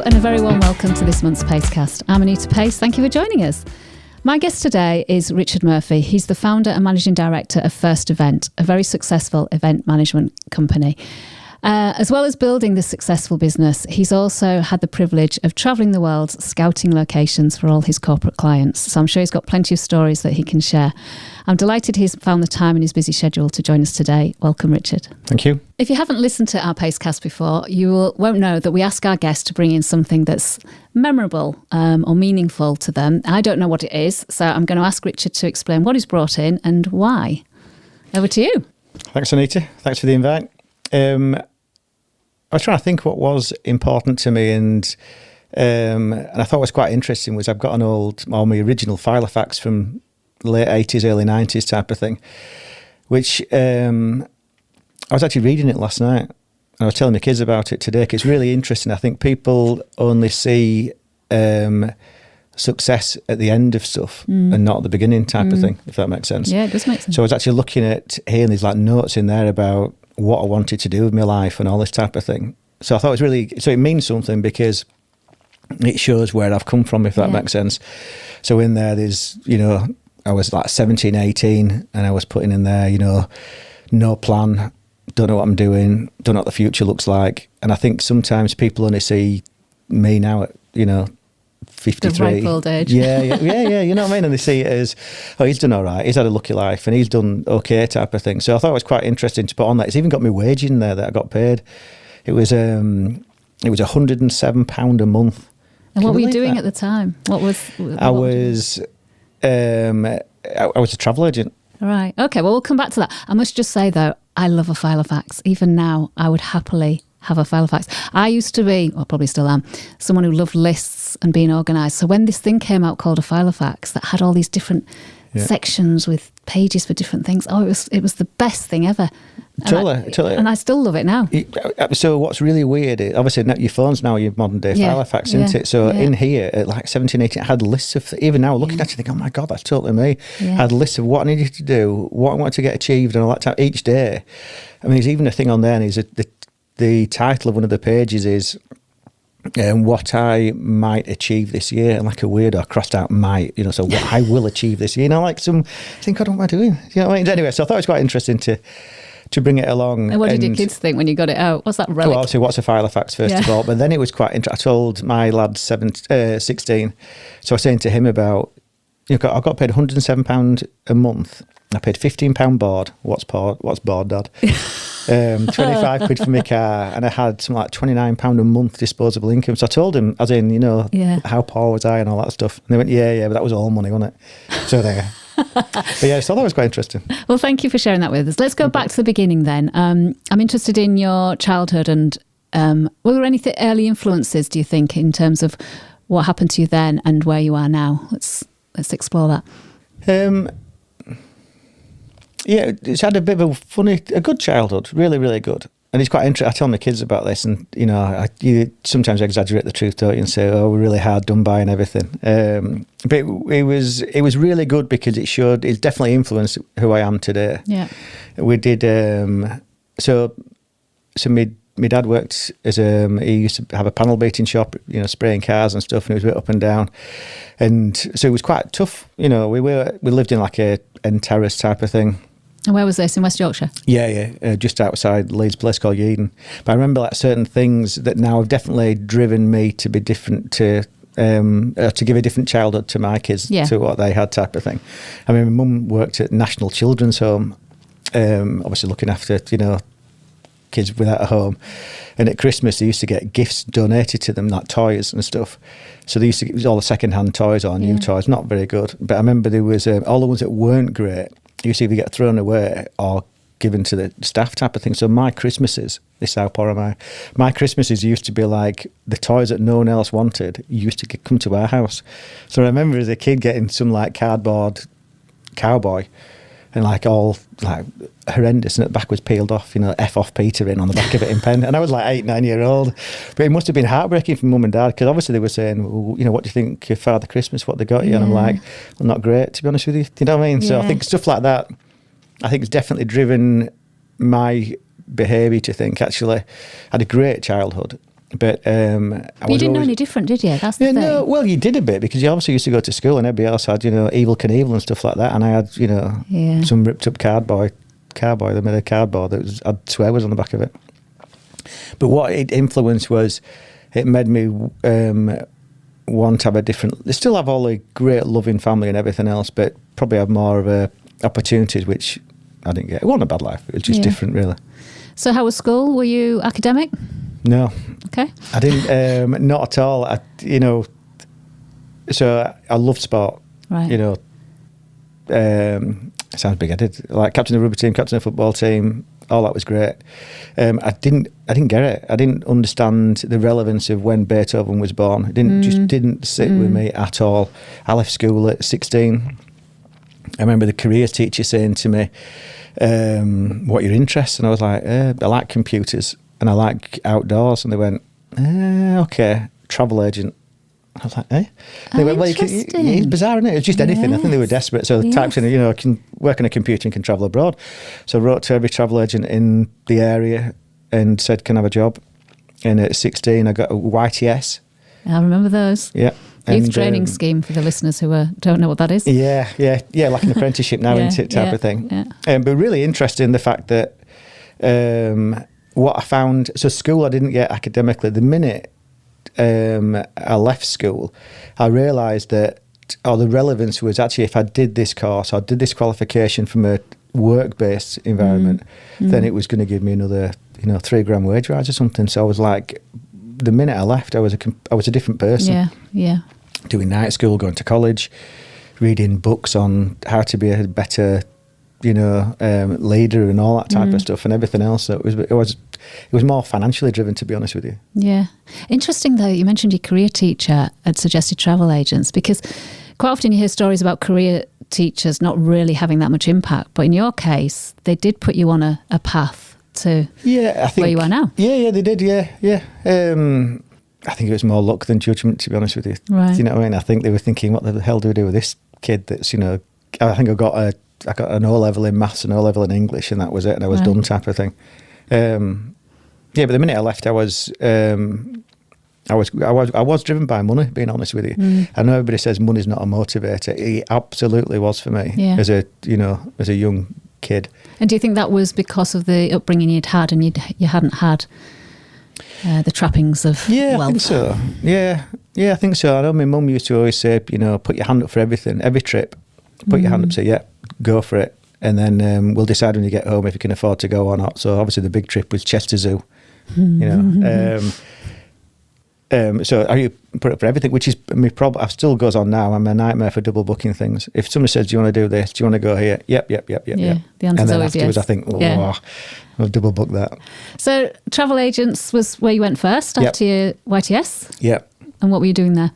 Hello and a very warm welcome to this month's Pacecast. I'm Anita Pace. Thank you for joining us. My guest today is Richard Murphy. He's the founder and managing director of First Event, a very successful event management company. As well as building this successful business, he's also had the privilege of travelling the world, scouting locations for all his corporate clients. So I'm sure he's got plenty of stories that he can share. I'm delighted he's found the time in his busy schedule to join us today. Welcome, Richard. Thank you. If you haven't listened to our Pacecast before, you won't know that we ask our guests to bring in something that's memorable or meaningful to them. I don't know what it is, so I'm going to ask Richard to explain what he's brought in and why. Over to you. Thanks, Anita. Thanks for the invite. I was trying to think what was important to me, and I thought was quite interesting was I've got my original Filofax from late 80s, early 90s type of thing, which I was actually reading it last night, and I was telling my kids about it today, because it's really interesting. I think people only see success at the end of stuff and not at the beginning type of thing, if that makes sense. Yeah, it does make sense. So I was actually looking at hearing these like notes in there about what I wanted to do with my life and all this type of thing. So I thought it was really, so it means something because it shows where I've come from, if that makes sense. So in there, there's, I was like 17, 18, and I was putting in there, no plan, don't know what I'm doing, don't know what the future looks like. And I think sometimes people only see me now at, 53. The ripe old age. Yeah, you know what I mean? And they see it as, oh, he's done all right, he's had a lucky life, and he's done okay type of thing. So I thought it was quite interesting to put on that. It's even got my wage in there that I got paid. It was £107 a month. And what were you doing at the time? I was a travel agent. All right. Okay, well, we'll come back to that. I must just say, though, I love a Filofax. Even now, I would happily have a Filofax. I used to be, or probably still am, someone who loved lists and being organised. So when this thing came out called a Filofax that had all these different sections with pages for different things, it was the best thing ever. Totally. And I still love it now. So what's really weird is, obviously, your phone's now your modern day Filofax, isn't it? So in here, at like 17, 18, I had lists of, even now looking at it, I think, oh my God, that's totally me. I had lists of what I needed to do, what I wanted to get achieved, and all that time, each day. I mean, there's even a thing on there, and the title of one of the pages is what I might achieve this year, and like a weirdo, I crossed out might, so what I will achieve this year, like some, I think, God, what am I doing? You know what I mean? Anyway, so I thought it was quite interesting to bring it along. And what did your kids think when you got it out? What's that relic? Well, obviously, what's a Filofax, first of all, but then it was quite interesting. I told my lad 16, so I was saying to him about, I got paid £107 a month. I paid £15 board. What's board, Dad? 25 quid for my car, and I had something like £29 a month disposable income. So I told him, as in, how poor was I and all that stuff. And they went, yeah, but that was all money, wasn't it? So there. But yeah, so that was quite interesting. Well, thank you for sharing that with us. Let's go back to the beginning then. I'm interested in your childhood, and were there any early influences, do you think, in terms of what happened to you then and where you are now? Let's explore that. Yeah, it's had a bit of a good childhood, really, really good. And it's quite interesting. I tell my kids about this, and you sometimes exaggerate the truth, don't you, and say, "Oh, we're really hard done by and everything." But it was really good because it's definitely influenced who I am today. Yeah, we did. So my dad worked as he used to have a panel beating shop, spraying cars and stuff, and he was a bit up and down, and so it was quite tough. We lived in like a end terrace type of thing. And where was this, in West Yorkshire? Yeah, just outside Leeds, a place called Yeadon. But I remember like certain things that now have definitely driven me to be different, to give a different childhood to my kids, to what they had type of thing. I mean, my mum worked at National Children's Home, obviously looking after, kids without a home. And at Christmas, they used to get gifts donated to them, like toys and stuff. So they used to, it was all the second-hand toys or new toys, not very good. But I remember there was all the ones that weren't great, used to either get thrown away or given to the staff type of thing. So my Christmases, this is how poor am I, my Christmases used to be like the toys that no one else wanted used to come to our house. So I remember as a kid getting some like cardboard cowboy and like all like horrendous, and at the back was peeled off, F off Peter in on the back of it in pen. And I was like 8, 9 year old. But it must have been heartbreaking for mum and dad, because obviously they were saying, well, what do you think of Father Christmas, what they got you? And I'm like, well, not great, to be honest with you. You know what I mean? So I think stuff like that, I think it's definitely driven my behaviour to think, actually, I had a great childhood. But you didn't know any different, did you? That's the thing. No, well, you did a bit because you obviously used to go to school and everybody else had, Evel Knievel and stuff like that. And I had, some ripped up cardboard. They made a cardboard that had swear words on the back of it. But what it influenced was it made me want to have a different... They still have all the great loving family and everything else, but probably have more of opportunities, which I didn't get. It wasn't a bad life. It was just different, really. So how was school? Were you academic? No. Okay. I didn't, not at all. So I loved sport. Right. Sounds big-headed. Like captain of the rugby team, captain of the football team, all that was great. I didn't get it. I didn't understand the relevance of when Beethoven was born. It just didn't sit with me at all. I left school at 16. I remember the career teacher saying to me, what are your interests? And I was like, I like computers and I like outdoors. And they went, okay, travel agent. I was like, eh? They went, well, it's bizarre, isn't it? It's just anything. I think they were desperate. So they typed in, I can work on a computer and can travel abroad. So I wrote to every travel agent in the area and said, can I have a job? And at 16, I got a YTS. I remember those. Yeah. Youth training scheme for the listeners who don't know what that is. Yeah, like an apprenticeship now, isn't it, type of thing. Yeah. But really interesting the fact that what I found, so school I didn't get academically. The minute I left school, I realised that the relevance was actually if I did this course or did this qualification from a work-based environment, then it was going to give me another, $3,000 wage rise or something. So I was like, the minute I left, I was a different person. Yeah. Doing night school, going to college, reading books on how to be a better, leader and all that type of stuff and everything else. So it was more financially driven, to be honest with you. Yeah. Interesting though, you mentioned your career teacher had suggested travel agents, because quite often you hear stories about career teachers not really having that much impact. But in your case, they did put you on a path to I think, where you are now. Yeah, they did, yeah. I think it was more luck than judgment, to be honest with you. Right. Do you know what I mean? I think they were thinking, what the hell do we do with this kid that's, I think I got an O-level in maths and O-level in English and that was it, and I was done type of thing. But the minute I left, I was driven by money, being honest with you. I know everybody says money's not a motivator. It absolutely was for me as a young kid. And do you think that was because of the upbringing you'd had and you hadn't had the trappings of wealth? I think so. Yeah, I think so. I know my mum used to always say, put your hand up for everything, every trip. Put your hand up, say, yeah, go for it. And then we'll decide when you get home if you can afford to go or not. So obviously the big trip was Chester Zoo. So are you put up for everything, which is my problem. I've still goes on now. I'm a nightmare for double booking things. If somebody says, do you want to do this? Do you want to go here? Yep. The answer's and then always afterwards, yes. I think, I've double booked that. So travel agents was where you went first after your YTS? Yep. And what were you doing there?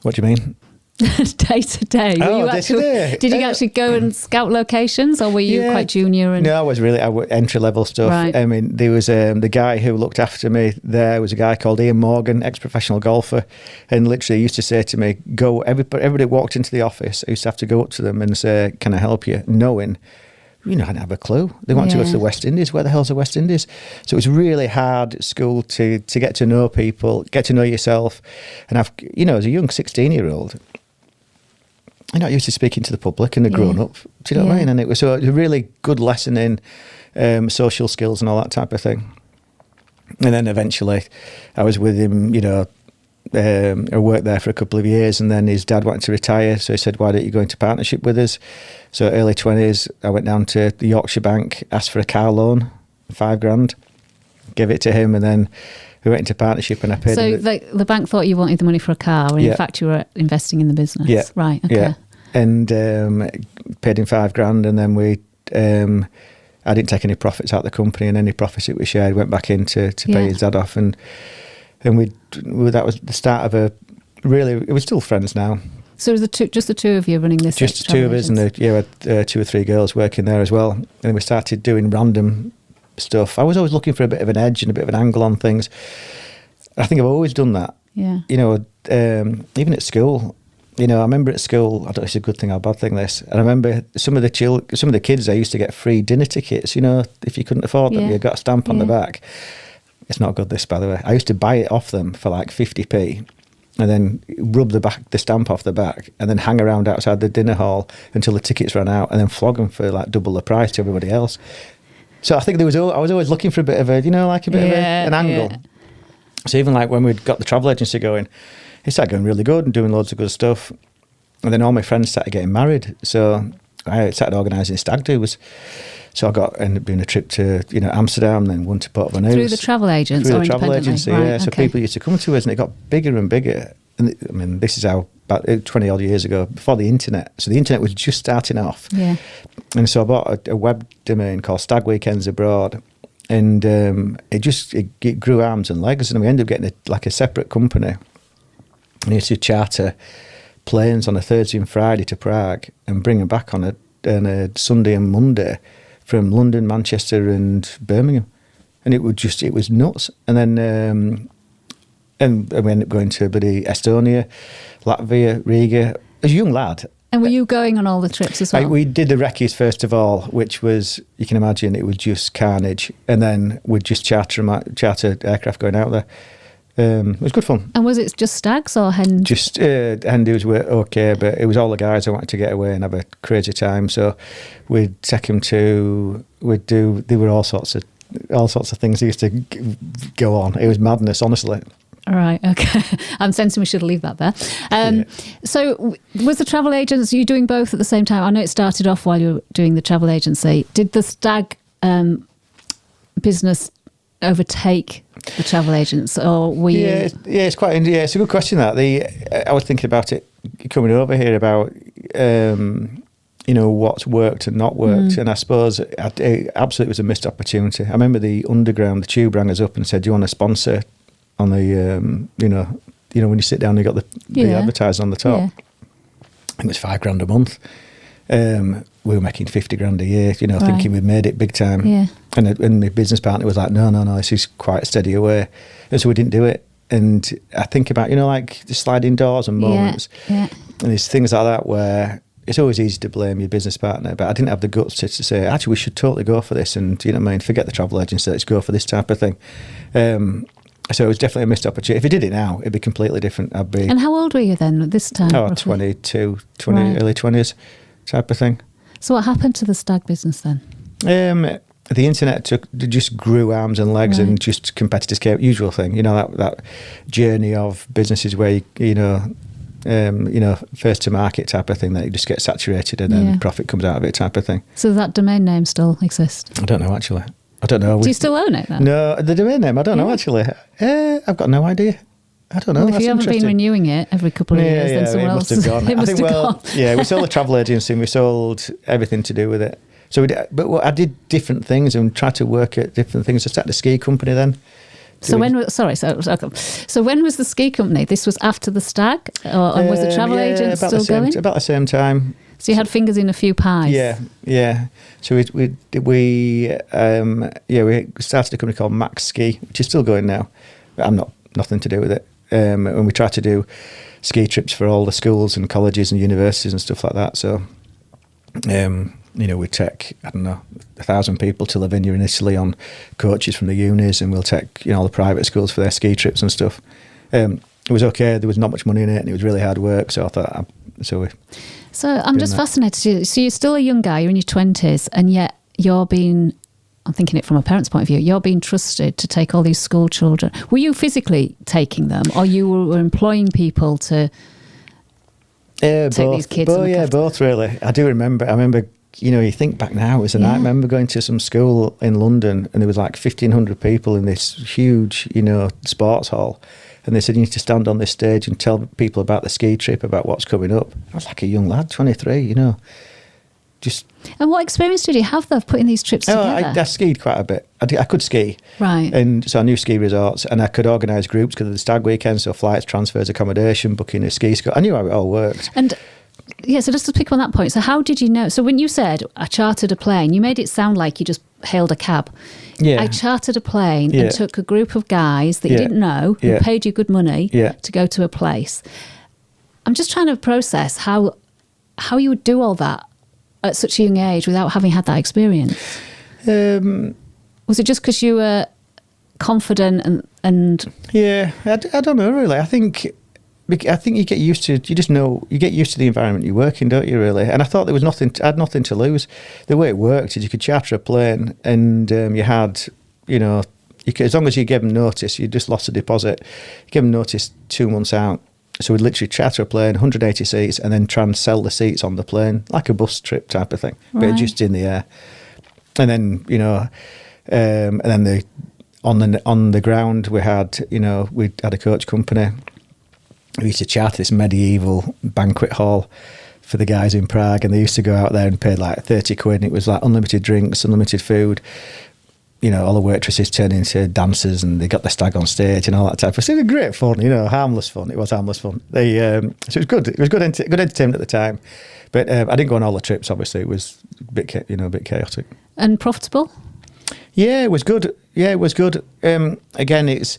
What do you mean? Day to day. Did you actually go and scout locations, or were you quite junior? No, I was entry level stuff. Right. I mean, there was the guy who looked after me. There was a guy called Ian Morgan, ex-professional golfer, and literally used to say to me, "Go." Everybody walked into the office. I used to have to go up to them and say, "Can I help you?" Knowing, I didn't have a clue. They wanted to go to the West Indies. Where the hell's the West Indies? So it was really hard at school to get to know people, get to know yourself, and as a young 16-year-old. You're not used to speaking to the public and the grown up. Do you know what I mean? And it was a really good lesson in social skills and all that type of thing. And then eventually I was with him, I worked there for a couple of years, and then his dad wanted to retire. So he said, why don't you go into partnership with us? So early 20s, I went down to the Yorkshire Bank, asked for a car loan, $5,000, gave it to him, and then we went into partnership and I paid. So the bank thought you wanted the money for a car, when in fact you were investing in the business. Yeah. Right. Okay. Yeah. And paid him $5,000, and then I didn't take any profits out of the company, and any profits that we shared went back in to pay his dad off, and that was the start of it was still friends now. So it was just the two of you running this? Just the two of us, and we had 2 or 3 girls working there as well, and we started doing random stuff. I was always looking for a bit of an edge and a bit of an angle on things. I think I've always done that. Yeah. Even at school. I remember at school, I don't know if it's a good thing or a bad thing, this. And I remember some of the kids, they used to get free dinner tickets. If you couldn't afford them, you got a stamp on the back. It's not good, this, by the way. I used to buy it off them for like 50p and then rub the stamp off the back and then hang around outside the dinner hall until the tickets ran out and then flog them for like double the price to everybody else. So I think I was always looking for a bit of a, like a bit of an angle. Yeah. So even like when we'd got the travel agency going, it started going really good and doing loads of good stuff. And then all my friends started getting married. So I started organising stag do's. So I ended up doing a trip to, Amsterdam, then one to Port Vanouds. Through the travel agents or travel agency, right, yeah. So people used to come to us and it got bigger and bigger. And I mean, this is how, about 20 odd years ago, before the internet. So the internet was just starting off. Yeah. And so I bought a web domain called Stag Weekends Abroad. And it grew arms and legs. And we ended up getting a separate company. And used to charter planes on a Thursday and Friday to Prague and bring them back on a Sunday and Monday from London, Manchester and Birmingham. And it was nuts. And then and we ended up going to Estonia, Latvia, Riga, as a young lad. And were you going on all the trips as well? We did the recce's first of all, which was, you can imagine, it was just carnage. And then we'd just charter aircraft going out there. It was good fun. And was it just stags or hen? Just hen do's were okay, but it was all the guys who wanted to get away and have a crazy time. So we'd take them there were all sorts of things that used to go on. It was madness, honestly. All right, okay. I'm sensing we should leave that there. So was the travel agency, you doing both at the same time? I know it started off while you were doing the travel agency. Did the stag business overtake the travel agents, or were you? It's quite. Yeah, it's a good question. That I was thinking about it coming over here about what's worked and not worked, and I suppose it absolutely was a missed opportunity. I remember the Underground, the Tube rang us up and said, "Do you want to sponsor on the when you sit down, you got the advertising on the top." Yeah. I think it was $5,000 a month. We were making 50 grand a year, thinking we'd made it big time. Yeah. And my business partner was like, no, this is quite steady away. And so we didn't do it. And I think about, like the sliding doors and moments. Yeah. And there's things like that where it's always easy to blame your business partner, but I didn't have the guts to say, actually, we should totally go for this. And, forget the travel agency, let's go for this type of thing. So it was definitely a missed opportunity. If you did it now, it'd be completely different. And how old were you then at this time? 22, early 20s type of thing. So what happened to the stag business then? The internet just grew arms and legs, and just competitors came. Usual thing, that journey of businesses where first to market type of thing, that you just get saturated and then profit comes out of it type of thing. So that domain name still exists? I don't know actually. I don't know. Do you still own it then? No, the domain name I don't know actually. I've got no idea. I don't know. Well, if you haven't been renewing it every couple of years, then someone else must have gone. It must have gone. Yeah, we sold the travel agency and we sold everything to do with it. So, I did different things and tried to work at different things. I started a ski company then. So when was the ski company? This was after the stag, or was the travel agent still going? About the same time. So you had fingers in a few pies. Yeah. So we started a company called Max Ski, which is still going now. But I'm nothing to do with it. And we try to do ski trips for all the schools and colleges and universities and stuff like that. So, we take, 1,000 people to Lavinia in Italy on coaches from the unis, and we'll take, all the private schools for their ski trips and stuff. It was okay. There was not much money in it, and it was really hard work. So I thought, So I'm just fascinated. So you're still a young guy, you're in your 20s, and yet I'm thinking it from a parent's point of view, you're being trusted to take all these school children. Were you physically taking them, or you were employing people to take these kids? Both really. I remember, you think back now, it was a night. I remember going to some school in London and there was like 1,500 people in this huge, sports hall. And they said, you need to stand on this stage and tell people about the ski trip, about what's coming up. I was like a young lad, 23, And what experience did you have though of putting these trips together? I skied quite a bit. I could ski. Right. And so I knew ski resorts and I could organise groups because of the stag weekends, so flights, transfers, accommodation, booking a ski school. I knew how it all worked. And so just to pick on that point, so how did you know? So when you said I chartered a plane, you made it sound like you just hailed a cab. Yeah. I chartered a plane and took a group of guys that you didn't know, who paid you good money to go to a place. I'm just trying to process how you would do all that at such a young age without having had that experience. Was it just because you were confident and yeah, I don't know really. I think you get used to, you get used to the environment you work in, don't you, really? And I thought there was I had nothing to lose. The way it worked is you could charter a plane and you had, as long as you gave them notice, you just lost a deposit. You give them notice 2 months out. So we'd literally charter a plane, 180 seats, and then try and sell the seats on the plane, like a bus trip type of thing, but just in the air. And then, and then on the ground we had a coach company. We used to charter this medieval banquet hall for the guys in Prague, and they used to go out there and pay like 30 quid, and it was like unlimited drinks, unlimited food. All the waitresses turned into dancers, and they got the stag on stage and all that type of stuff. It was great fun, harmless fun. It was harmless fun. So it was good. It was good entertainment at the time. But I didn't go on all the trips. Obviously, it was a bit chaotic and profitable. Yeah, it was good. Again, it's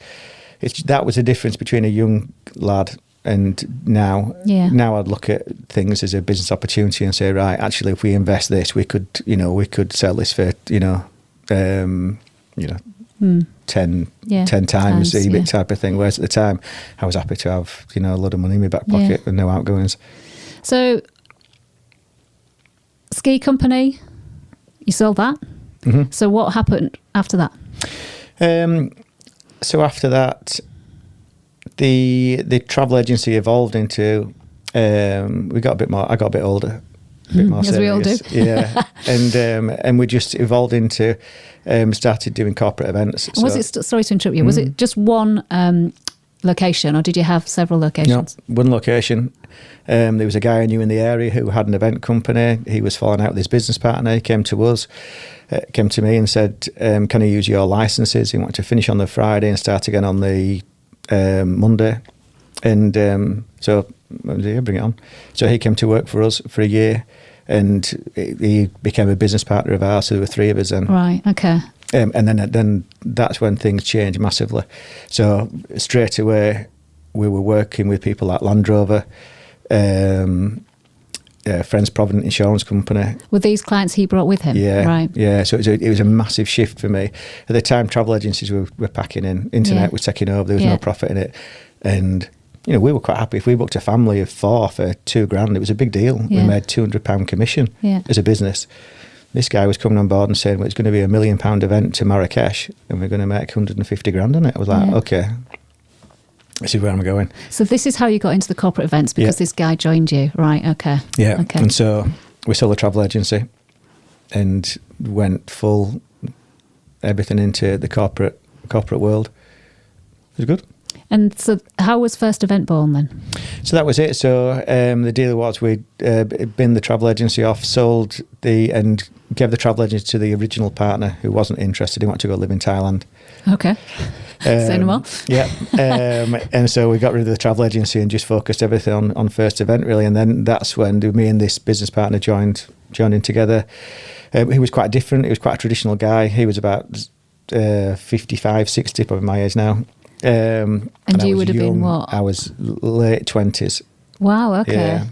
that was the difference between a young lad and now. Yeah. Now I'd look at things as a business opportunity and say, right, actually, if we invest this, we could sell this for 10 times EBIT type of thing. Whereas at the time, I was happy to have a lot of money in my back pocket and no outgoings. So, ski company, you sold that. Mm-hmm. So what happened after that? So after that, the travel agency evolved into. We got a bit more. I got a bit older. A bit more as serious. We all do. Yeah, and we just evolved into started doing corporate events. Was it? Sorry to interrupt you. Was it just one location, or did you have several locations? No, one location. There was a guy I knew in the area who had an event company. He was falling out with his business partner. He came to us, came to me and said, "Can I use your licenses?" He wanted to finish on the Friday and start again on the Monday, and so yeah, bring it on. So he came to work for us for a year, and he became a business partner of ours. So there were 3 of us then. Right. Okay. And then that's when things changed massively. So straight away, we were working with people like Land Rover, Friends Provident Insurance Company. Were these clients he brought with him? Yeah, right. Yeah. So it was a massive shift for me. At the time, travel agencies were packing in. Internet was taking over. There was no profit in it, and we were quite happy if we booked a family of 4 for $2,000. It was a big deal. Yeah. We made £200 commission as a business. This guy was coming on board and saying, well, it's going to be £1 million event to Marrakesh and we're going to make 150 grand on it. I was like, okay, this is where I'm going. So this is how you got into the corporate events, because this guy joined you. Right, okay. Yeah, okay. And so we sold a travel agency and went full everything into the corporate world. It was good. And so how was First Event born then? So that was it. So the deal was we'd bin the travel agency off, sold and gave the travel agency to the original partner who wasn't interested. He wanted to go live in Thailand. Okay. Say no more. Yeah. And so we got rid of the travel agency and just focused everything on First Event, really. And then that's when me and this business partner joined in together. He was quite different. He was quite a traditional guy. He was about 55, 60, probably my age now. And you would have been what? I was late 20s. Wow, okay. Yeah.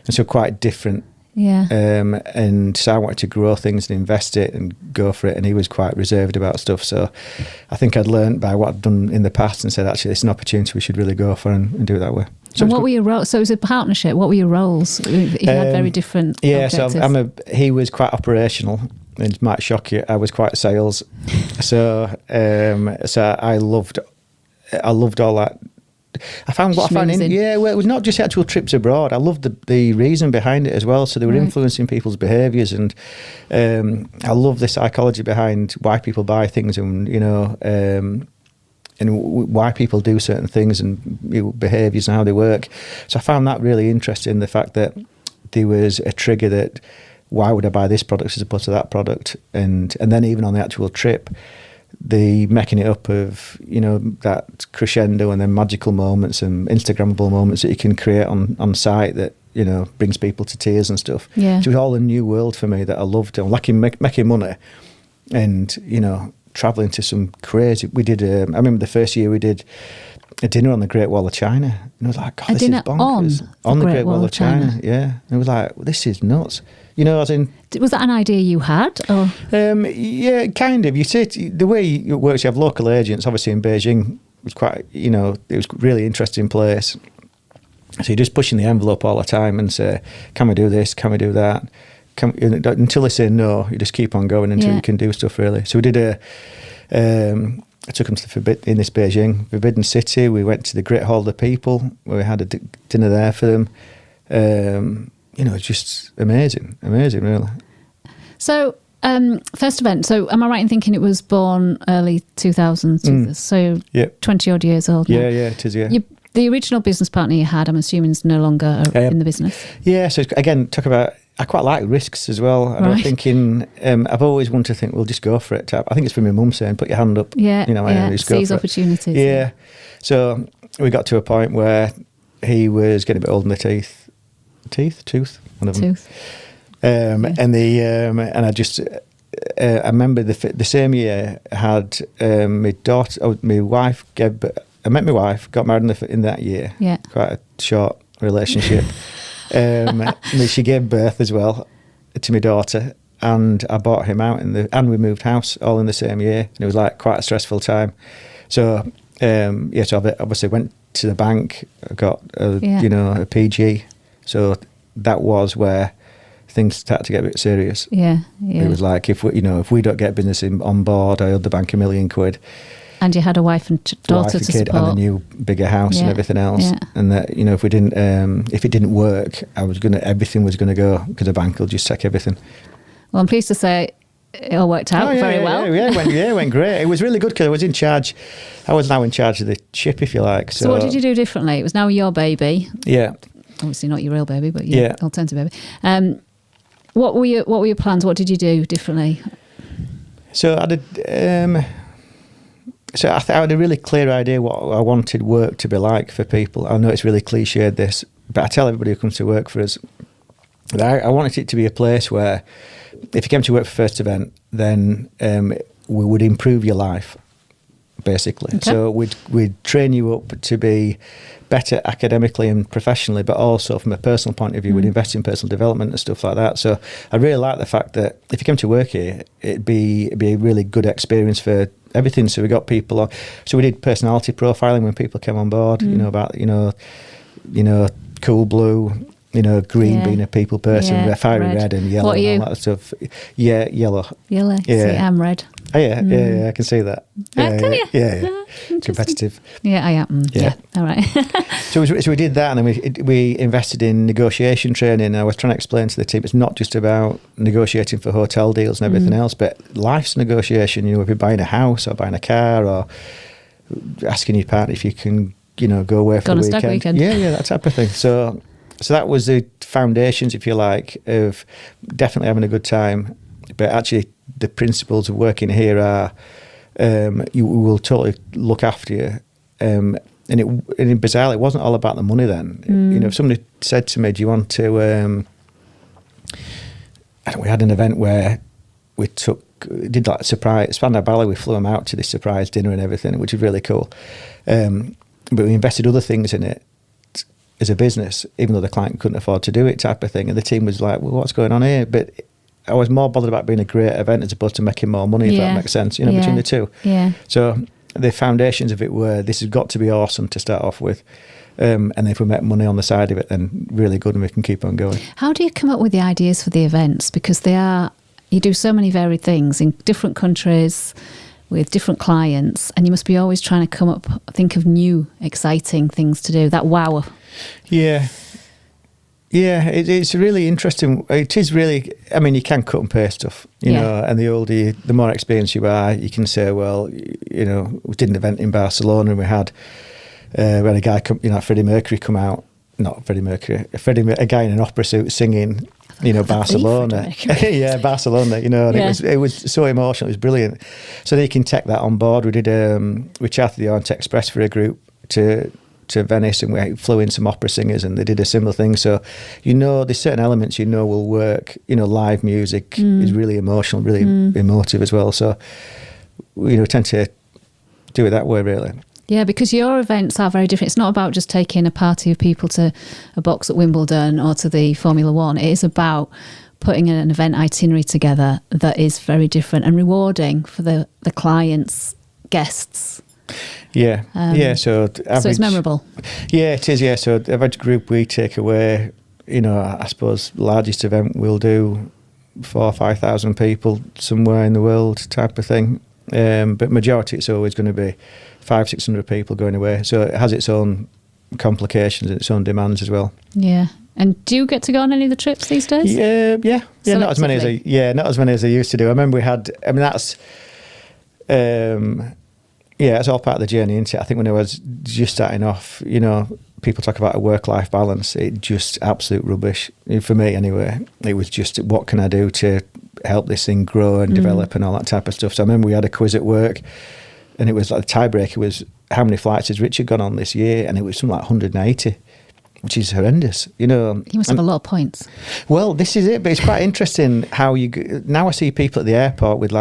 And so quite different. Yeah. And so I wanted to grow things and invest it and go for it, and he was quite reserved about stuff. So I think I'd learned by what I'd done in the past and said, actually, it's an opportunity we should really go for and do it that way. So and what were your roles? So it was a partnership. What were your roles? You had very different objectives. So he was quite operational. It might shock you. I was quite sales. So I loved all that. I found well, it was not just actual trips abroad. I loved the reason behind it as well. So they were influencing people's behaviours, and I love the psychology behind why people buy things, and and why people do certain things and behaviours and how they work. So I found that really interesting. The fact that there was a trigger that why would I buy this product as opposed to that product, and then even on the actual trip, the making it up of that crescendo and then magical moments and Instagrammable moments that you can create on site that brings people to tears and stuff. Yeah, it was all a new world for me that I loved. I'm liking making money, and traveling to some crazy. We did. I remember the first year we did a dinner on the Great Wall of China, and I was like, God, this is bonkers. On the Great Wall of China. Yeah, and I was like, this is nuts. as in... Was that an idea you had? Or? Yeah, kind of. You see, the way it works, you have local agents, obviously in Beijing, was quite, it was a really interesting place. So you're just pushing the envelope all the time and say, can we do this? Can we do that? Until they say no, you just keep on going until you can do stuff, really. So we did I took them to in this Beijing, Forbidden City. We went to the Great Hall of the People, where we had a dinner there for them. It's just amazing, really. So, first event. So, am I right in thinking it was born early 2000s? So, 20 odd years old now. Yeah, it is. Yeah. The original business partner you had, I'm assuming, is no longer in the business. Yeah. So again, talk about. I quite like risks as well. And I'm thinking, I've always wanted to think, well, just go for it. I think it's from my mum saying, put your hand up. Yeah. Just seize opportunities. Yeah. So we got to a point where he was getting a bit old in the tooth, one of them. And I just, I remember the same year I had my wife, I met my wife, got married in that year. Yeah. Quite a short relationship. She gave birth as well to my daughter, and I bought him out and we moved house all in the same year, and it was like quite a stressful time. So so I obviously went to the bank, I got a PG, so that was where things started to get a bit serious. Yeah. It was like, if we don't get business on board, I owed the bank £1 million. And you had a wife and daughter to kid support, and a new bigger house and everything else. Yeah. And that if we didn't, if it didn't work, everything was gonna go, because the bank will just take everything. Well, I'm pleased to say it all worked out very well. It went great. It was really good because I was in charge. I was now in charge of the ship, if you like. So what did you do differently? It was now your baby. Yeah. Obviously not your real baby, but your alternative baby. What were your plans? What did you do differently? So I did. So I had a really clear idea what I wanted work to be like for people. I know it's really cliched, this, but I tell everybody who comes to work for us that I wanted it to be a place where if you came to work for First Event, then we would improve your life, basically. Okay. So we'd train you up to be better academically and professionally, but also from a personal point of view, we'd invest in personal development and stuff like that. So I really like the fact that if you came to work here, it'd be a really good experience for everything. So we got people on. So we did personality profiling when people came on board. About cool blue, green being a people person, fiery red and yellow. What are you? And all that stuff. Yeah, yellow. Yellow. Yeah, see, I'm red. Oh, yeah, I can see that. Can you? Yeah. Competitive. Yeah, I am. Yeah. All right. So we did that, and then we invested in negotiation training. And I was trying to explain to the team, it's not just about negotiating for hotel deals and everything else, but life's negotiation. If you're buying a house or buying a car or asking your partner if you can, go away for the weekend. Yeah, that type of thing. So that was the foundations, if you like, of definitely having a good time. But actually, the principles of working here are you will totally look after you. And bizarrely, it wasn't all about the money then. If somebody said to me, do you want to... we had an event where we did like a surprise... Spandau Ballet, we flew them out to this surprise dinner and everything, which was really cool. But we invested other things in it as a business, even though the client couldn't afford to do it, type of thing. And the team was like, well, what's going on here? But I was more bothered about being a great event as opposed to making more money, if that makes sense, between the two. Yeah. So the foundations of it were, this has got to be awesome to start off with. And if we make money on the side of it, then really good, and we can keep on going. How do you come up with the ideas for the events? Because you do so many varied things in different countries with different clients, and you must be always trying to think of new, exciting things to do. That wow. Yeah. Yeah, it's really interesting. It is really, you can cut and paste stuff, know, and the more experienced you are, you can say, well, we did an event in Barcelona and we had a guy come, Freddie Mercury come out, not Freddie Mercury, a guy in an opera suit singing, Barcelona. Yeah, Barcelona, and it was so emotional, it was brilliant. So they can take that on board. We chartered the Orient Express for a group to Venice, and we flew in some opera singers, and they did a similar thing. So there's certain elements will work. Live music is really emotional, really emotive as well. So we tend to do it that way, really. Yeah, because your events are very different. It's not about just taking a party of people to a box at Wimbledon or to the Formula One. It is about putting an event itinerary together that is very different and rewarding for the clients, guests. Yeah, So it's memorable. Yeah, it is. Yeah, so the average group we take away, I suppose largest event we'll do 4,000 or 5,000 people somewhere in the world type of thing. But majority it's always going to be 500-600 people going away. So it has its own complications and its own demands as well. Yeah. And do you get to go on any of the trips these days? Yeah. Not as many as I used to do. I remember we had. I mean, that's. It's all part of the journey, isn't it? I think when I was just starting off, people talk about a work-life balance. It just absolute rubbish for me, anyway. It was just, what can I do to help this thing grow and develop and all that type of stuff. So I remember we had a quiz at work, and it was like the tiebreaker was how many flights has Richard gone on this year, and it was something like 180. Which is horrendous, You must have a lot of points. Well, this is it, but it's quite interesting how now I see people at the airport with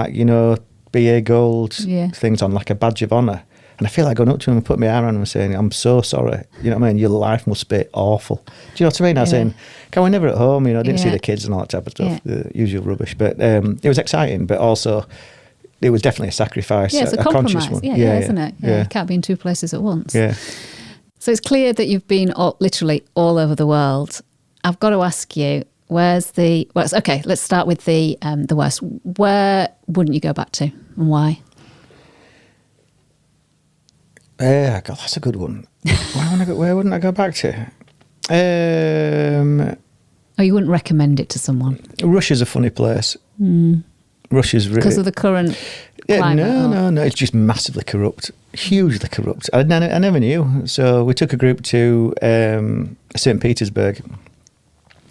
BA Gold things on, like a badge of honour. And I feel like going up to them and putting my arm around them and saying, I'm so sorry. You know what I mean? Your life must be awful. Do you know what I mean? I was saying, we're never at home, I didn't see the kids and all that type of stuff, the usual rubbish. But it was exciting, but also it was definitely a sacrifice. Yeah, it's a compromise. One. Yeah, isn't it? Yeah, you can't be in two places at once. Yeah. So it's clear that you've been literally all over the world. I've got to ask you, let's start with the worst. Where wouldn't you go back to and why? God, that's a good one. Where wouldn't I go back to? You wouldn't recommend it to someone? Russia's a funny place. Russia's really... Because of the current climate? No. It's just massively corrupt. Hugely corrupt. I never knew. So we took a group to St. Petersburg,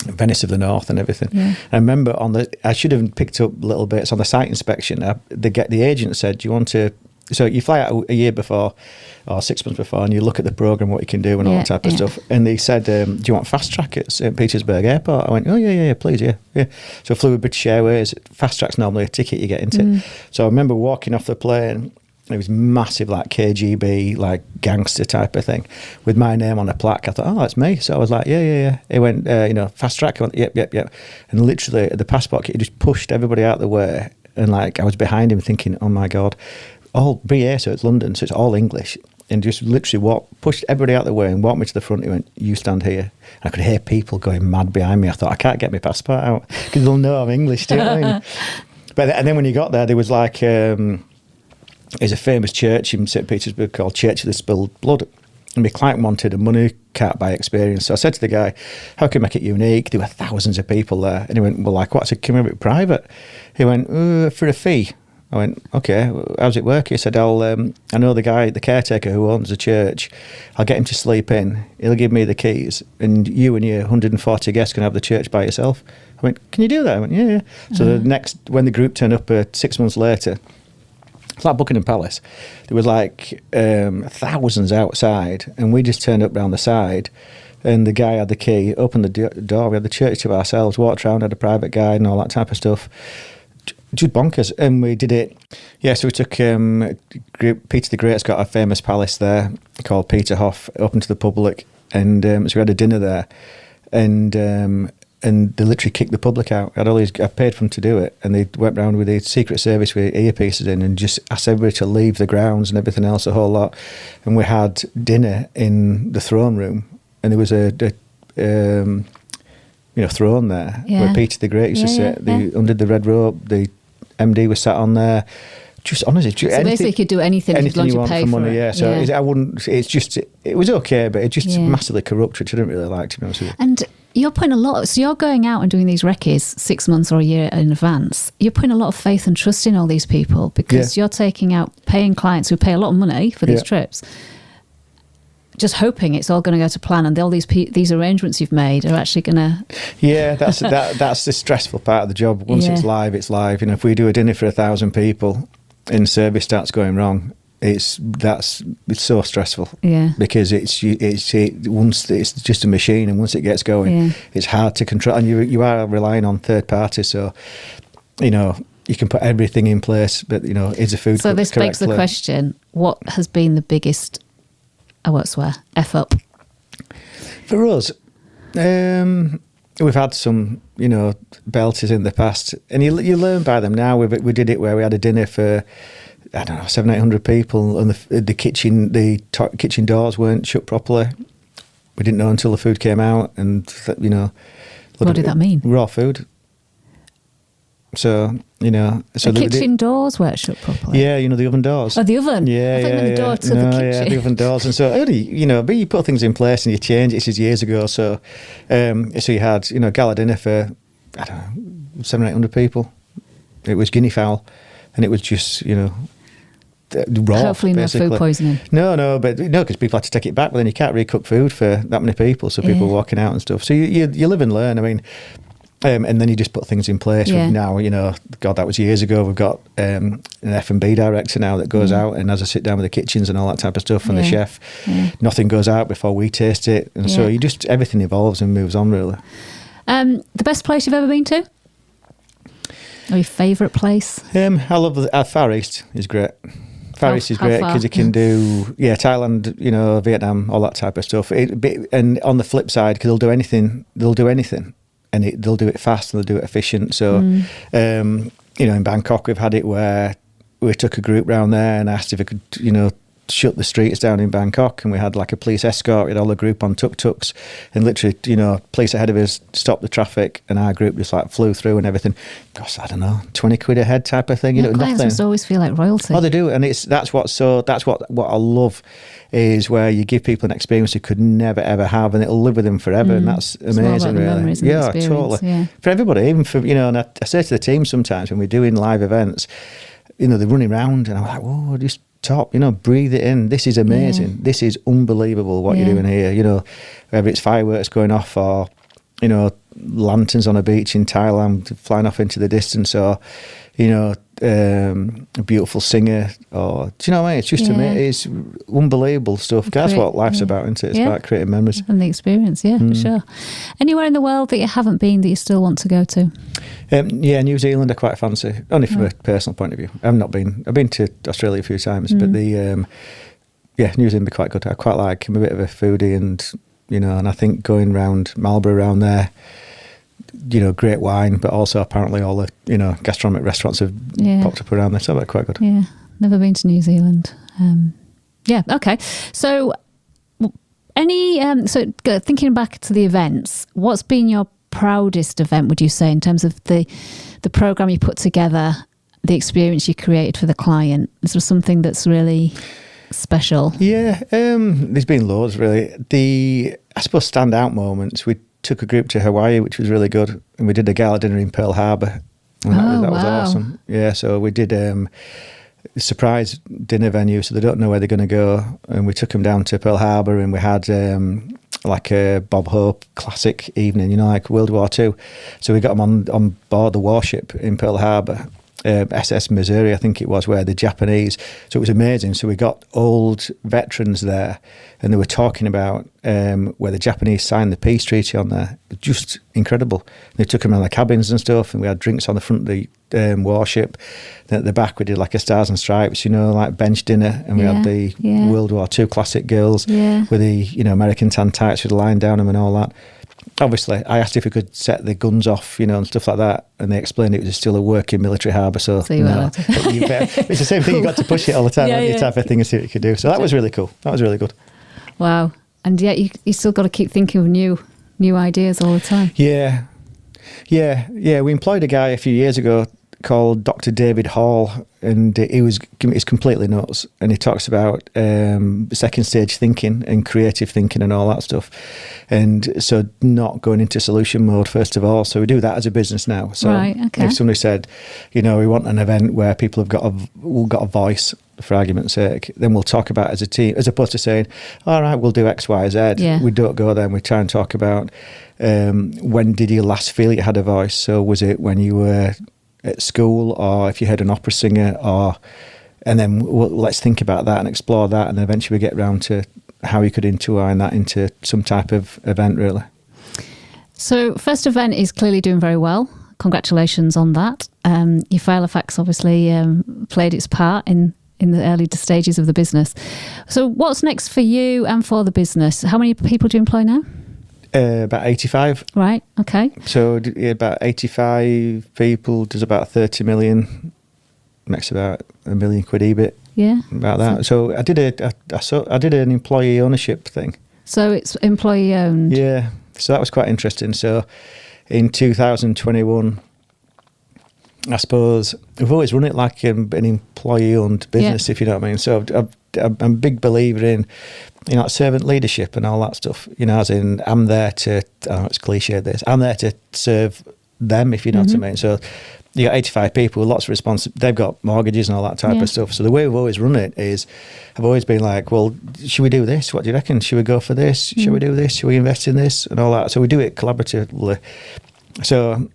Venice of the North and everything. Yeah. I remember I should have picked up little bits on the site inspection. The agent said, do you want to... So you fly out a year before or 6 months before and you look at the programme, what you can do and all that type of stuff. And they said, do you want fast track at St. Petersburg Airport? I went, oh, yeah, please, yeah. So I flew with British Airways. Fast track's normally a ticket you get into. So I remember walking off the plane. It was massive, like KGB, like gangster type of thing, with my name on a plaque. I thought, oh, that's me. So I was like, yeah. He went, fast track. I went, yep. And literally, the passport, he just pushed everybody out of the way. And I was behind him thinking, oh my God, all BA, so it's London, so it's all English. And just literally pushed everybody out of the way and walked me to the front. He went, you stand here. And I could hear people going mad behind me. I thought, I can't get my passport out because they'll know I'm English. Do you know what I mean? And then when you got there was like... there's a famous church in St. Petersburg called Church of the Spilled Blood. And my client wanted a money can't buy experience. So I said to the guy, how can I make it unique? There were thousands of people there. And he went, well, like what? I said, can we have it private? He went, for a fee. I went, okay, how's it work? He said, I know the caretaker who owns the church. I'll get him to sleep in. He'll give me the keys. And you and your 140 guests can have the church by yourself. I went, can you do that? I went, yeah. So when the group turned up 6 months later, it's like Buckingham Palace. There was like thousands outside, and we just turned up down the side, and the guy had the key, opened the door, we had the church to ourselves, walked around, had a private guide and all that type of stuff. Just bonkers. And we did it. Yeah, so we took Peter the Great's got a famous palace there called Peterhof, open to the public, and so we had a dinner there, and they literally kicked the public out. I paid for them to do it, and they went round with the Secret Service with earpieces in and just asked everybody to leave the grounds and everything else, a whole lot. And we had dinner in the throne room, and there was a throne there where Peter the Great used to sit. Under the red rope, the MD was sat on there. Just honestly, basically you could do anything as long as you pay for money. Yeah, so I wouldn't. It's just it was okay, but it just massively corrupt, which I didn't really like, to be honest with you. And you're putting a lot. So you're going out and doing these recce's 6 months or a year in advance. You're putting a lot of faith and trust in all these people because you're paying clients who pay a lot of money for these trips, just hoping it's all going to go to plan, and all these arrangements you've made are actually going to... Yeah, that's the stressful part of the job. Once it's live, it's live. If we do a dinner for 1,000 people and service starts going wrong, it's so stressful. Yeah, because once it's just a machine, and once it gets going, it's hard to control, and you are relying on third parties. So you can put everything in place, but is the food? So this begs the question: what has been the biggest? I won't swear. F up. For us, we've had some belters in the past, and you learn by them now. We did it where we had a dinner for, I don't know, 700-800 people, and the kitchen doors weren't shut properly. We didn't know until the food came out, and what did that mean? Raw food. So the kitchen doors weren't shut properly. Yeah, the oven doors. Oh, the oven. Yeah, the door to the kitchen. Yeah, the oven doors, and so only but you put things in place and you change. This is years ago, so you had gala dinner for, I don't know, 700-800 people. It was guinea fowl, and it was just raw. Hopefully, basically. No food poisoning. No, because people had to take it back. But then you can't recook food for that many people, so people were walking out and stuff. So you live and learn. I mean. And then you just put things in place. Yeah. Now, God, that was years ago. We've got an F&B director now that goes out and has a sit down with the kitchens and all that type of stuff, and the chef. Yeah. Nothing goes out before we taste it, and so everything evolves and moves on, really. The best place you've ever been to? Or your favourite place? I love Far East is great. Far East is great because you can do Thailand, Vietnam, all that type of stuff. And on the flip side, because they'll do anything. And they'll do it fast and they'll do it efficient. So, in Bangkok, we've had it where we took a group round there and asked if it could, shut the streets down in Bangkok. And we had like a police escort with all the group on tuk-tuks. And literally, police ahead of us stopped the traffic and our group just like flew through and everything. Gosh, I don't know, 20 quid a head type of thing. Clients must always feel like royalty. Oh, they do. And that's what I love. Is where you give people an experience they could never ever have, and it'll live with them forever, and that's amazing, really. Yeah, totally. Yeah. For everybody, even for and I say to the team sometimes when we're doing live events, they're running around, and I'm like, whoa, just stop, breathe it in. This is amazing. Yeah. This is unbelievable what you're doing here. Whether it's fireworks going off or lanterns on a beach in Thailand flying off into the distance, or a beautiful singer, or do you know what I mean? It's just amazing. It's unbelievable stuff. That's what life's about, isn't it? It's about creating memories and the experience. Yeah, for sure. Anywhere in the world that you haven't been that you still want to go to? New Zealand I quite fancy, only from a personal point of view. I've been to Australia a few times, but New Zealand be quite good. I quite like. I'm a bit of a foodie, and and I think going round Marlborough around there. Great wine, but also apparently all the gastronomic restaurants have popped up around there, so that's quite good. Yeah, never been to New Zealand. Okay. So, thinking back to the events, what's been your proudest event? Would you say in terms of the program you put together, the experience you created for the client? Is there something that's really special? Yeah, there's been loads really. I suppose standout moments. We took a group to Hawaii, which was really good, and we did a gala dinner in Pearl Harbor. And that was awesome. Yeah, so we did a surprise dinner venue, so they don't know where they're going to go, and we took them down to Pearl Harbor, and we had like a Bob Hope classic evening, like World War II. So we got them on board the warship in Pearl Harbor. SS Missouri, I think it was, where the Japanese. So it was amazing. So we got old veterans there, and they were talking about where the Japanese signed the peace treaty on there. Just incredible. They took them around the cabins and stuff, and we had drinks on the front of the warship. Then at the back, we did like a Stars and Stripes, like bench dinner, and we had the World War II classic girls with the American tan tights with the line down them and all that. Obviously, I asked if we could set the guns off, and stuff like that, and they explained it was still a working military harbour. So you no, it's the same thing. You got to push it all the time, type of thing, and see what you could do. So that was really cool. That was really good. Wow! And yet you still got to keep thinking of new ideas all the time. Yeah. We employed a guy a few years ago called Dr. David Hall, and he's completely nuts, and he talks about second stage thinking and creative thinking and all that stuff, and so not going into solution mode first of all. So we do that as a business now. So if somebody said, we want an event where people have got a voice, for argument's sake, then we'll talk about it as a team, as opposed to saying, all right, we'll do X, Y, Z. We don't go there, and we try and talk about when did you last feel you had a voice? So was it when you were at school, or if you heard an opera singer, and then let's think about that and explore that, and eventually we get round to how you could intertwine that into some type of event, really. So first event is clearly doing very well. Congratulations on that. Your Filofax obviously played its part in the early stages of the business. So what's next for you and for the business? How many people do you employ now? About 85. Right, okay. So about 85 people, does about 30 million, makes about £1 million EBIT. Yeah. About that. So I did an employee ownership thing. So it's employee owned. Yeah. So that was quite interesting. So in 2021, I suppose we've always run it like an employee-owned business, if you know what I mean. So I'm a big believer in, like servant leadership and all that stuff. As in, I'm there to, it's cliche this, I'm there to serve them, if you know what I mean. So you got 85 people, lots of responsibility. They've got mortgages and all that type of stuff. So the way we've always run it is, I've always been like, well, should we do this? What do you reckon? Should we go for this? Should we do this? Should we invest in this? And all that. So we do it collaboratively. So,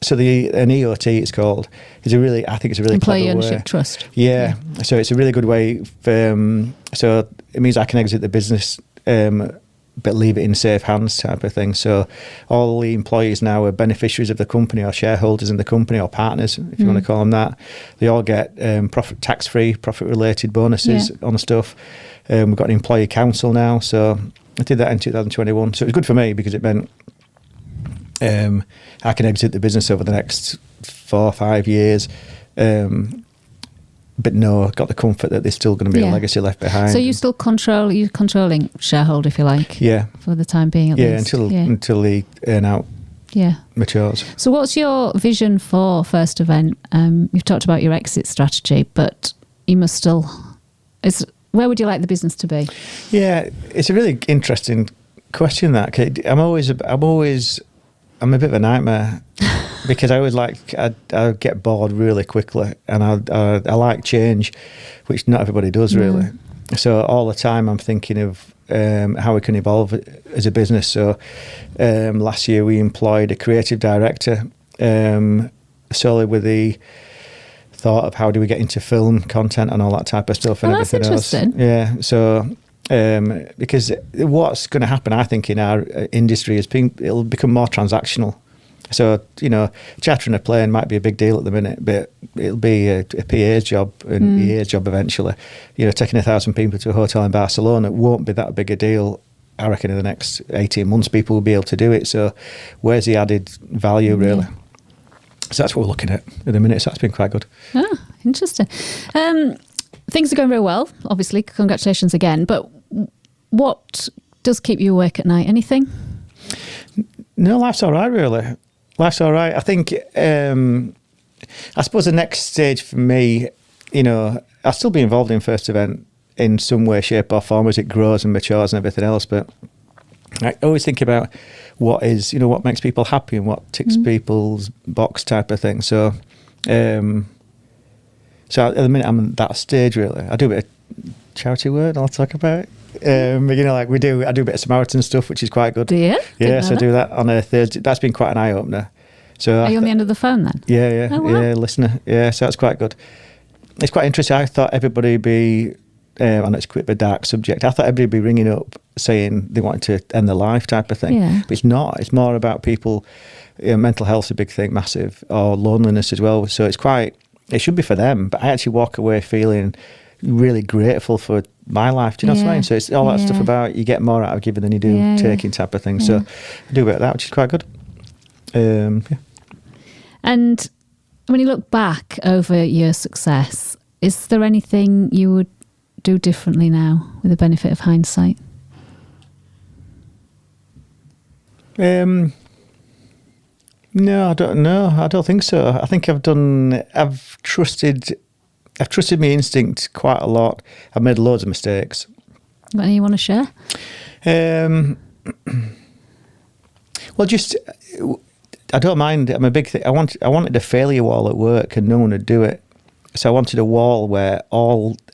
so an EOT, it's called, I think it's a really Employee clever Ownership way. Trust. Yeah. So it's a really good way. So it means I can exit the business, but leave it in safe hands type of thing. So all the employees now are beneficiaries of the company or shareholders in the company or partners, if you want to call them that. They all get tax-free, profit-related bonuses on stuff. We've got an employee council now. So I did that in 2021. So it was good for me because it meant I can exit the business over the next 4 or 5 years. But no, got the comfort that there's still going to be a legacy left behind. So you're controlling shareholder, if you like. Yeah. For the time being, at least. Until the earn-out matures. So what's your vision for First Event? You've talked about your exit strategy, but you must still... where would you like the business to be? Yeah, it's a really interesting question, that. I'm a bit of a nightmare because I always I get bored really quickly, and I like change, which not everybody does really. So all the time I'm thinking of how we can evolve as a business. So last year we employed a creative director solely with the thought of how do we get into film content and all that type of stuff and everything else. Yeah. So because what's going to happen, I think, in our industry is it'll become more transactional. So, chartering a plane might be a big deal at the minute, but it'll be a PA's job and EA's job eventually. Taking 1,000 people to a hotel in Barcelona won't be that big a deal. I reckon in the next 18 months, people will be able to do it. So where's the added value, really? So that's what we're looking at the minute. So that's been quite good. Ah, interesting. Things are going very well, obviously. Congratulations again. But what does keep you awake at night? Anything? No, life's all right, really. Life's all right. I think, I suppose the next stage for me, I'll still be involved in First Event in some way, shape or form as it grows and matures and everything else. But I always think about what makes people happy and what ticks people's box type of thing. So, so at the minute I'm at that stage, really. I do a bit of charity work, I'll talk about it. I do a bit of Samaritan stuff, which is quite good. Do you? Yes, I do that on a Thursday. That's been quite an eye-opener. So are you on the end of the phone then? Yeah. Oh, wow. Yeah, listener. Yeah, so that's quite good. It's quite interesting. I thought everybody would be, I know it's quite a dark subject, I thought everybody would be ringing up saying they wanted to end their life type of thing. Yeah. But it's not. It's more about people, mental health's a big thing, massive, or loneliness as well. So it should be for them, but I actually walk away feeling really grateful for my life. Do you know what I mean? So it's all that stuff about you get more out of giving than you do taking type of thing. So I do a bit of that, which is quite good. And when you look back over your success, is there anything you would do differently now with the benefit of hindsight? No, I don't know. I don't think so. I think I've trusted my instinct quite a lot. I've made loads of mistakes. Got any you want to share? Well, just I don't mind. I'm a big thing. I wanted a failure wall at work, and no one would do it. So I wanted a wall where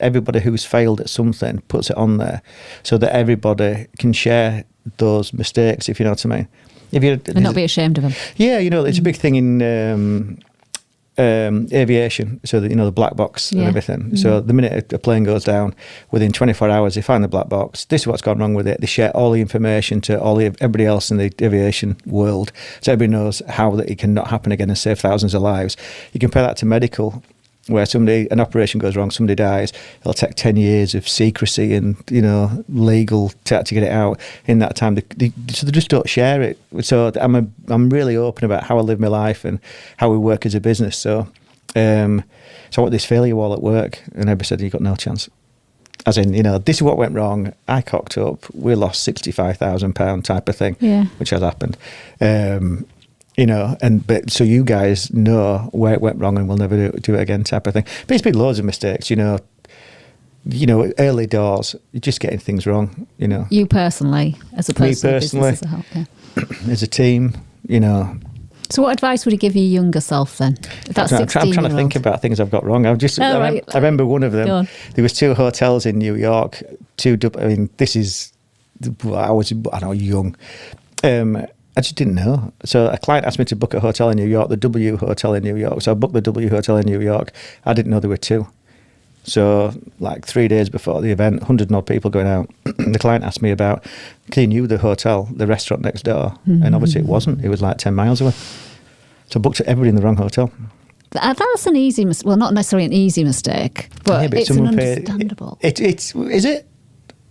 everybody who's failed at something puts it on there, so that everybody can share those mistakes. If you know what I mean. And not be ashamed of them. Yeah, it's a big thing in aviation. So that the black box and everything. So the minute a plane goes down, within 24 hours they find the black box. This is what's gone wrong with it. They share all the information to everybody else in the aviation world, so everybody knows how that it can not happen again and save thousands of lives. You compare that to medical. where an operation goes wrong, somebody dies, it'll take 10 years of secrecy and, legal to get it out in that time. So they just don't share it. So I'm really open about how I live my life and how we work as a business. So I want this failure wall at work, and everybody said, you've got no chance. As in, this is what went wrong. I cocked up. We lost £65,000 type of thing, which has happened. But so you guys know where it went wrong and we'll never do it again type of thing. But it's been loads of mistakes, early doors, you're just getting things wrong, You personally, as a person, me personally, as a whole, as a team, So what advice would you give your younger self then? I'm trying to think about things I've got wrong. I remember one of them. There was 2 hotels in New York. I was young. I just didn't know. So a client asked me to book a hotel in New York, the W Hotel in New York. So I booked the W Hotel in New York. I didn't know there were 2. So like 3 days before the event, 100 and odd people going out. The client asked me about, he knew the hotel, the restaurant next door. Mm-hmm. And obviously it wasn't. It was like 10 miles away. So I booked everybody in the wrong hotel. That's an easy mistake. Well, not necessarily an easy mistake, but it's an understandable. Is it?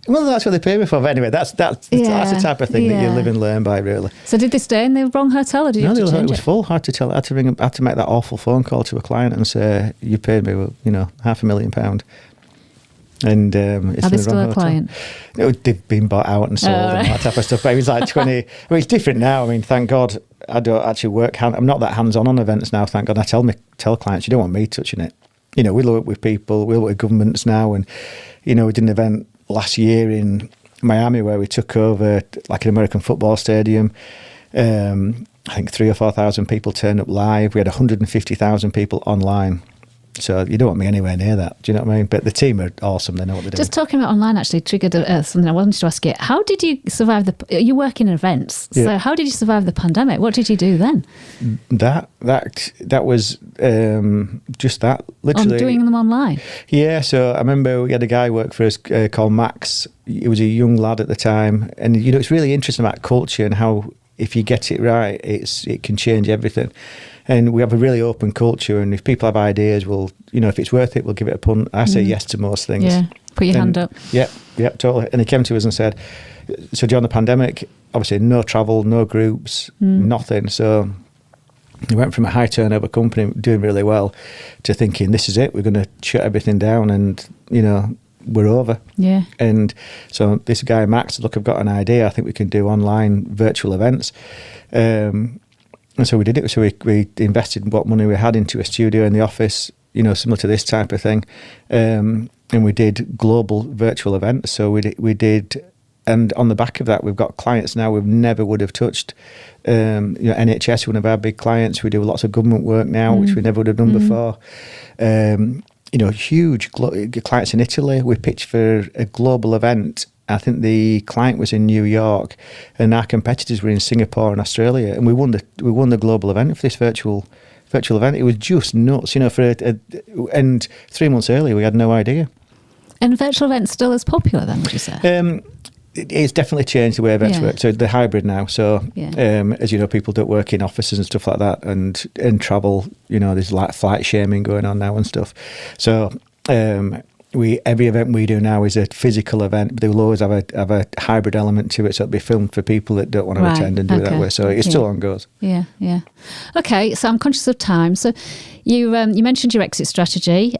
Well, that's what they pay me for. But anyway, that's the type of thing that you live and learn by, really. So did they stay in the wrong hotel, or did you have to change it was full. I had to tell. I had to make that awful phone call to a client and say, "You paid me, £500,000." And it's are they in the still wrong a client? They've been bought out and sold and that type of stuff. But it was like 20. It's different now. I mean, thank God I don't actually work. I'm not that hands-on on events now. Thank God. I tell clients, you don't want me touching it. We work with people. We work with governments now, and we did an event last year in Miami where we took over like an American football stadium. I think 3,000 or 4,000 people turned up live. We had 150,000 people online. So you don't want me anywhere near that. Do you know what I mean? But the team are awesome. They know what they're doing. Just talking about online actually triggered something I wanted to ask you. How did you survive you work in events. Yeah. So how did you survive the pandemic? What did you do then? That was just that. Literally. Doing them online? Yeah. So I remember we had a guy work for us called Max. He was a young lad at the time. And, it's really interesting about culture and how if you get it right, it can change everything. And we have a really open culture, and if people have ideas, if it's worth it, we'll give it a punt. I say yes to most things. Yeah, put your hand up. Yep, totally. And he came to us and said, so during the pandemic, obviously no travel, no groups, nothing. So we went from a high turnover company doing really well to thinking, this is it, we're going to shut everything down and, we're over. Yeah. And so this guy, Max, look, I've got an idea. I think we can do online virtual events. And so we did it. So we invested what money we had into a studio in the office, similar to this type of thing. And we did global virtual events. So we did, and on the back of that, we've got clients now we've never would have touched. NHS, one of our big clients. We do lots of government work now, which we never would have done before. Huge clients in Italy. We pitched for a global event. I think the client was in New York, and our competitors were in Singapore and Australia, and we won the global event for this virtual event. It was just nuts, and 3 months earlier we had no idea. And virtual events still as popular then, would you say? It's definitely changed the way events work. So they're hybrid now. So as you know, people don't work in offices and stuff like that, and travel. There's like flight shaming going on now and stuff. So. Every event we do now is a physical event, but they will always have a hybrid element to it, so it'll be filmed for people that don't want to attend and do it that way. So it still on goes. Yeah. Okay, so I'm conscious of time. So you mentioned your exit strategy.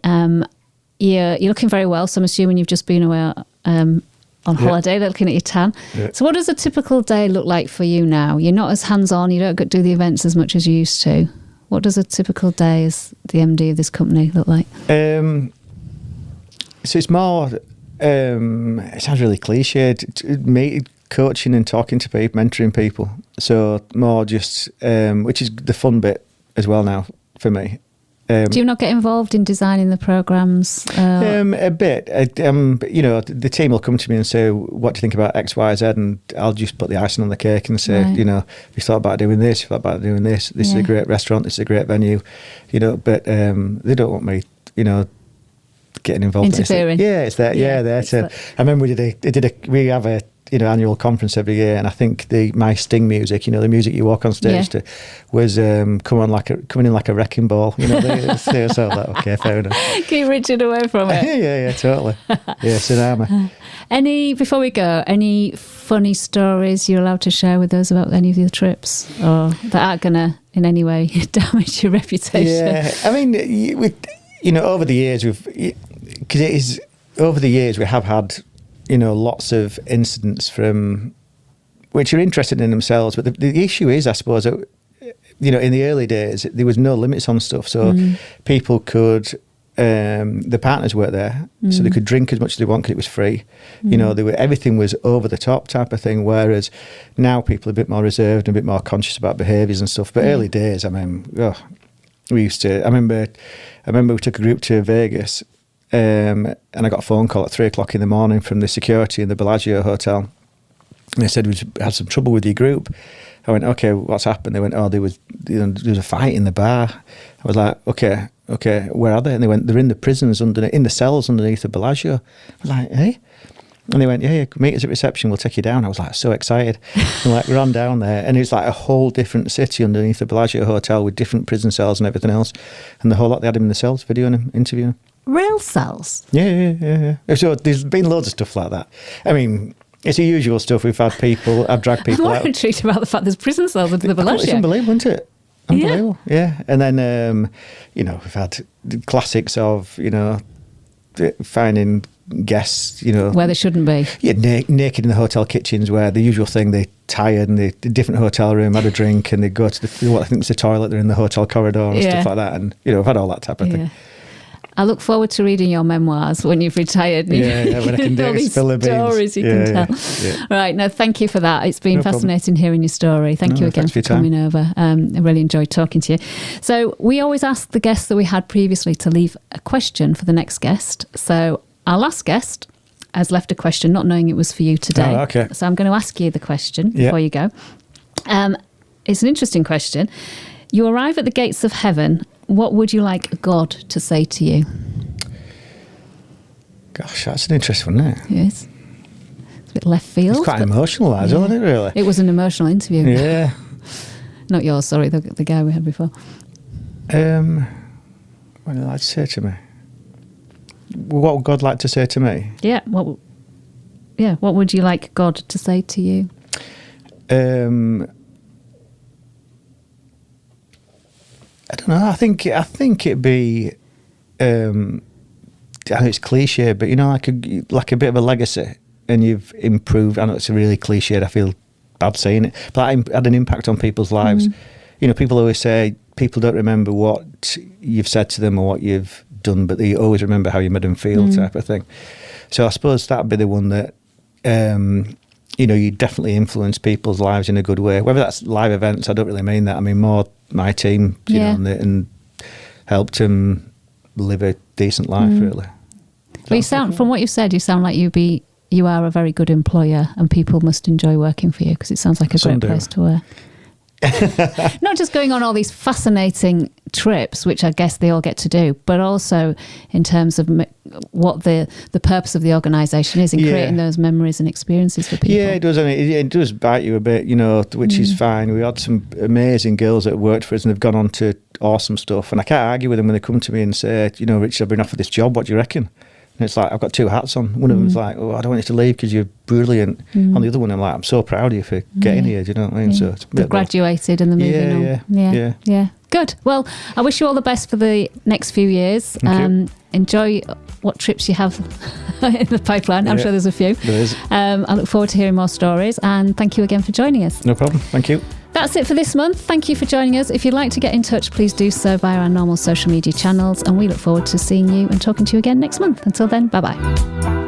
You're looking very well, so I'm assuming you've just been away on holiday, looking at your tan. Yeah. So what does a typical day look like for you now? You're not as hands-on, you don't do the events as much as you used to. What does a typical day as the MD of this company look like? So it's more, it sounds really cliched, coaching and talking to people, mentoring people. So more just, which is the fun bit as well now for me. Do you not get involved in designing the programmes? A bit. The team will come to me and say, what do you think about X, Y, Z? And I'll just put the icing on the cake and say, have you thought about doing this? You thought about doing this? This is a great restaurant. This is a great venue. But they don't want me, getting involved interfering. It's that. I remember we have annual conference every year, and I think my sting music, the music you walk on stage to, was coming in like a wrecking ball. They so like, okay, fair enough. Keep Richard away from it. yeah, totally. Yeah, tsunami. Before we go, any funny stories you're allowed to share with us about any of your trips, or that aren't gonna in any way damage your reputation? Yeah, I mean, over the years we have had lots of incidents from which are interesting in themselves, but the issue is, I suppose, that, in the early days there was no limits on stuff, so people could the partners weren't there, so they could drink as much as they want because it was free. Everything was over the top type of thing, whereas now people are a bit more reserved and a bit more conscious about behaviours and stuff. But early days, I remember we took a group to Vegas, and I got a phone call at 3:00 in the morning from the security in the Bellagio hotel, and they said, "We had some trouble with your group." I went, "Okay, what's happened?" They went, "Oh, there was a fight in the bar." I was like, okay, where are they? And they went, "They're in the prisons in the cells underneath the Bellagio." I was like, "Hey?" And they went, yeah, meet us at reception, we'll take you down. I was like, so excited. And ran down there, and it was like a whole different city underneath the Bellagio hotel with different prison cells and everything else. And the whole lot, they had him in the cells, videoing him, interviewing him. Real cells? Yeah. So there's been loads of stuff like that. I mean, it's the usual stuff. I've dragged people out. I'm more intrigued about the fact there's prison cells under the Bellagio. It's unbelievable, isn't it? Unbelievable, yeah. And then, we've had the classics of, finding guests, where they shouldn't be. Yeah, naked in the hotel kitchens, where the usual thing, they're tired and they're in a different hotel room, had a drink, and they go to what I think is the toilet, they're in the hotel corridor and stuff like that. And, I've had all that type of thing. I look forward to reading your memoirs when you've retired. Yeah, when I can do all these spill the beans. Stories you can tell. Yeah. Right, no, thank you for that. It's been fascinating hearing your story. Thank you again for coming over. I really enjoyed talking to you. So we always ask the guests that we had previously to leave a question for the next guest. So our last guest has left a question, not knowing it was for you today. Oh, okay. So I'm going to ask you the question before you go. It's an interesting question. You arrive at the gates of heaven. What would you like God to say to you? Gosh, that's an interesting one, isn't it? Yes. It's a bit left field. It's quite emotional, isn't it, really? It was an emotional interview. Yeah. Not yours, sorry, the guy we had before. What would he like to say to me? What would God like to say to me? Yeah. What would you like God to say to you? I don't know. I think it'd be. I know it's cliche, but like a bit of a legacy, and you've improved. I know it's really cliched. I feel bad saying it, but I had an impact on people's lives. People always say people don't remember what you've said to them or what you've done, but they always remember how you made them feel, type of thing. So I suppose that'd be the one that. You definitely influence people's lives in a good way. Whether that's live events, I don't really mean that. I mean more my team, and helped them live a decent life, really. Well, you sound, from what you've said, you sound like you are a very good employer, and people must enjoy working for you, because it sounds like a great place to work. Not just going on all these fascinating trips, which I guess they all get to do, but also in terms of what the purpose of the organisation is in creating those memories and experiences for people. Yeah, it does. It does bite you a bit, which is fine. We had some amazing girls that worked for us, and they've gone on to awesome stuff. And I can't argue with them when they come to me and say, Richard, I've been offered this job. What do you reckon? And it's like, I've got two hats on. One of them's like, oh, I don't want you to leave because you're brilliant. On the other one, I'm like, I'm so proud of you for getting here. Do you know what I mean? So they've graduated and they're moving on. Yeah. Good. Well, I wish you all the best for the next few years. Enjoy what trips you have in the pipeline. I'm sure there's a few. There is. I look forward to hearing more stories, and thank you again for joining us. No problem. Thank you. That's it for this month. Thank you for joining us. If you'd like to get in touch, please do so via our normal social media channels, and we look forward to seeing you and talking to you again next month. Until then, bye-bye.